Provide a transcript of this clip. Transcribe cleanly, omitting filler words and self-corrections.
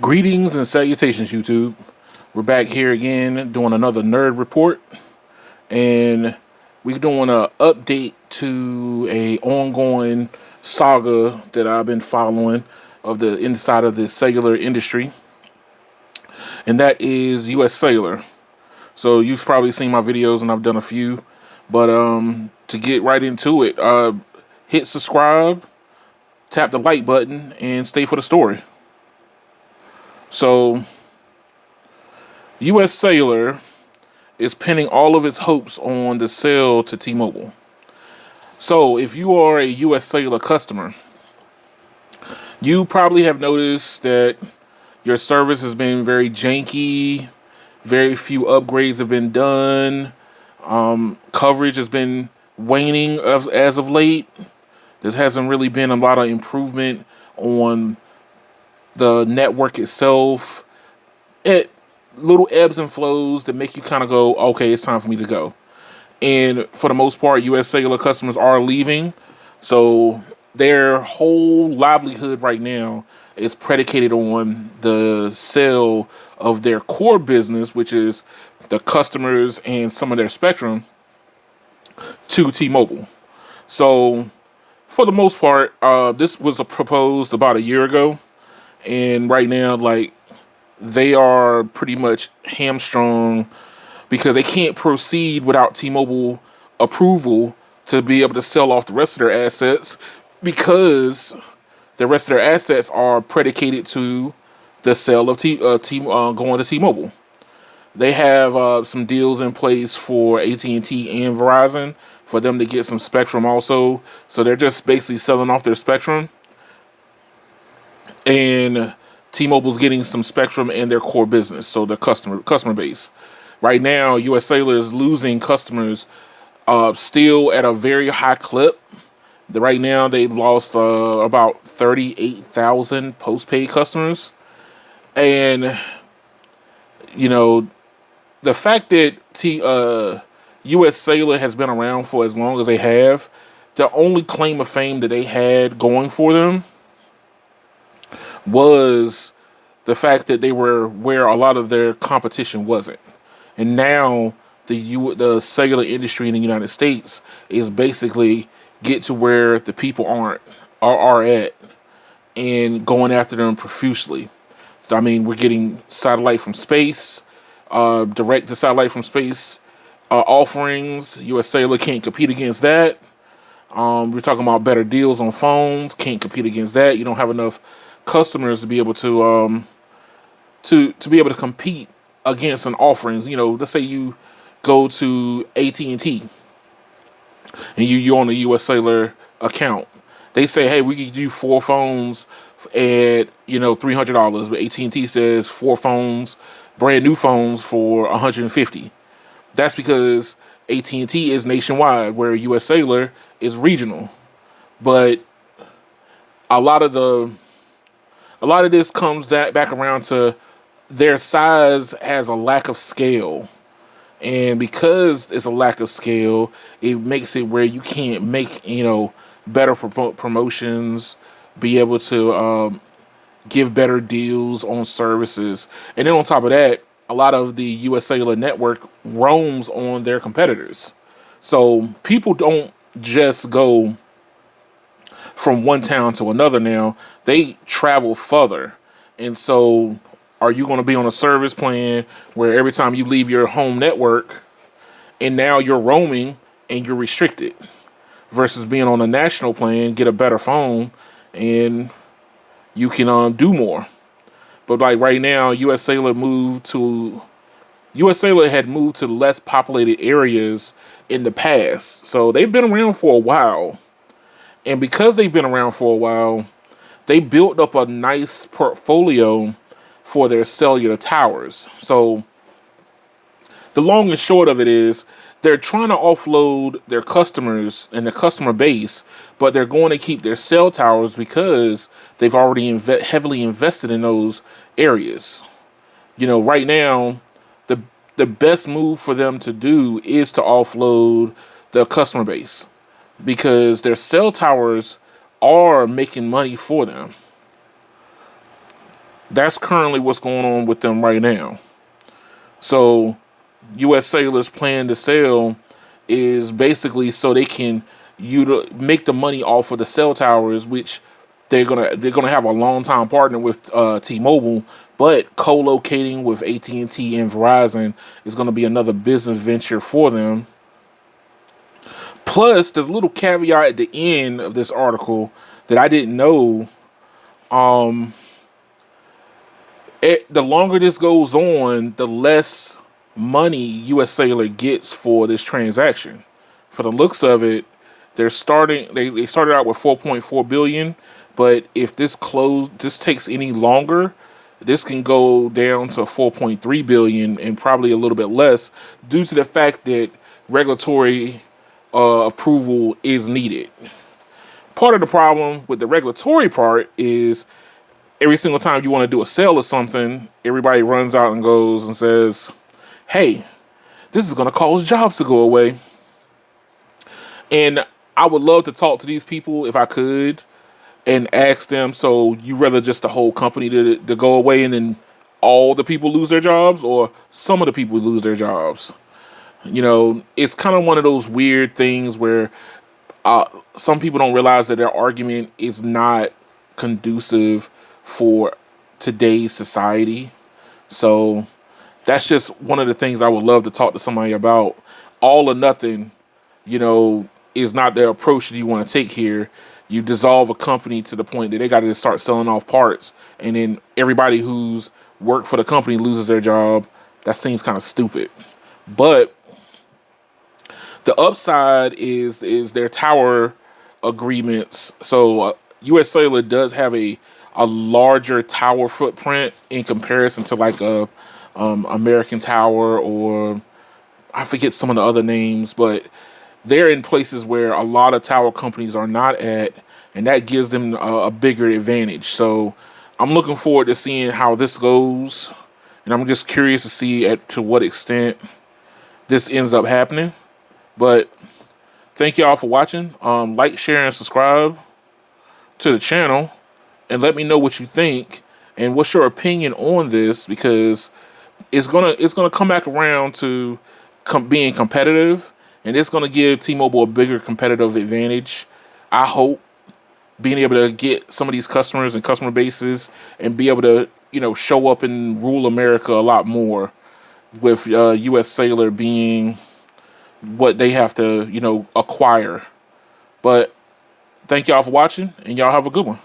Greetings and salutations, YouTube. We're back here again doing another nerd report, and we're doing an update to a ongoing saga that I've been following of the inside of the cellular industry, and that is U.S. Cellular. So you've probably seen my videos, and I've done a few, but to get right into it, hit subscribe, tap the like button, and stay for the story. So U.S. Cellular is pinning all of its hopes on the sale to T-Mobile. So, if you are a US Cellular customer, you probably have noticed that your service has been very janky, very few upgrades have been done, coverage has been waning as of late. There hasn't really been a lot of improvement on the network itself. It little ebbs and flows that make you kind of go, okay, it's time for me to go. And for the most part, US Cellular customers are leaving. So their whole livelihood right now is predicated on the sale of their core business, which is the customers and some of their spectrum, to T-Mobile. So for the most part, this was proposed about a year ago. And right now, like, they are pretty much hamstrung because they can't proceed without T-Mobile approval to be able to sell off the rest of their assets, because the rest of their assets are predicated to the sale of going to T-Mobile. They have some deals in place for AT&T and Verizon for them to get some spectrum also. So they're just basically selling off their spectrum, and T-Mobile's getting some spectrum in their core business, so the customer base. Right now, US Cellular is losing customers still at a very high clip. Right now, they've lost about 38,000 postpaid customers. And, you know, the fact that US Cellular has been around for as long as they have, the only claim of fame that they had going for them was the fact that they were where a lot of their competition wasn't. And now the cellular industry in the United States is basically get to where the people are at, and going after them profusely. I mean, we're getting satellite from space, direct to satellite from space offerings. US Cellular can't compete against that. We're talking about better deals on phones. Can't compete against that. You don't have enough customers to be able to be able to compete against an offerings. You know, let's say you go to AT&T and you own a US Cellular account. They say, hey, we can do 4 phones at $300, but AT&T says 4 phones, brand new phones, for $150. That's because AT&T is nationwide, where US Cellular is regional. But a lot of this comes back around to their size has a lack of scale. And because it's a lack of scale, it makes it where you can't make, better promotions, be able to give better deals on services. And then on top of that, a lot of the US Cellular network roams on their competitors. So people don't just go from one town to another now, they travel further. And so, are you going to be on a service plan where every time you leave your home network and now you're roaming and you're restricted, versus being on a national plan, get a better phone, and you can do more? But like right now, US Cellular had moved to less populated areas in the past. So they've been around for a while. And because they've been around for a while, they built up a nice portfolio for their cellular towers. So the long and short of it is they're trying to offload their customers and their customer base, but they're going to keep their cell towers because they've already heavily invested in those areas. Right now, the best move for them to do is to offload the customer base, because their cell towers are making money for them. That's currently what's going on with them right now. So U.S. Cellular's plan to sell is basically so they can make the money off of the cell towers, which they're gonna have a long time partner with T-Mobile, but co-locating with AT&T and Verizon is gonna be another business venture for them. Plus, there's a little caveat at the end of this article that I didn't know. Um, the longer this goes on, the less money U.S. Cellular gets for this transaction. For the looks of it, they started out with 4.4 billion, but if this takes any longer, this can go down to 4.3 billion and probably a little bit less due to the fact that regulatory approval is needed. Part of the problem with the regulatory part is every single time you want to do a sale or something, everybody runs out and goes and says, hey, this is going to cause jobs to go away. And I would love to talk to these people if I could and ask them, so you rather just the whole company to go away and then all the people lose their jobs, or some of the people lose their jobs? You know, it's kind of one of those weird things where some people don't realize that their argument is not conducive for today's society. So that's just one of the things I would love to talk to somebody about. All or nothing, you know, is not the approach that you want to take here. You dissolve a company to the point that they got to start selling off parts, and then everybody who's worked for the company loses their job. That seems kind of stupid. But the upside is their tower agreements. So U.S. Cellular does have a larger tower footprint in comparison to like a American Tower, or I forget some of the other names, but they're in places where a lot of tower companies are not at, and that gives them a bigger advantage. So I'm looking forward to seeing how this goes, and I'm just curious to see to what extent this ends up happening. But thank y'all for watching. Like, share, and subscribe to the channel, and let me know what you think and what's your opinion on this, because it's gonna come back around to being competitive, and it's gonna give T-Mobile a bigger competitive advantage. I hope, being able to get some of these customers and customer bases and be able to show up and rule America a lot more, with U.S. Cellular being what they have to acquire. But thank y'all for watching, and y'all have a good one.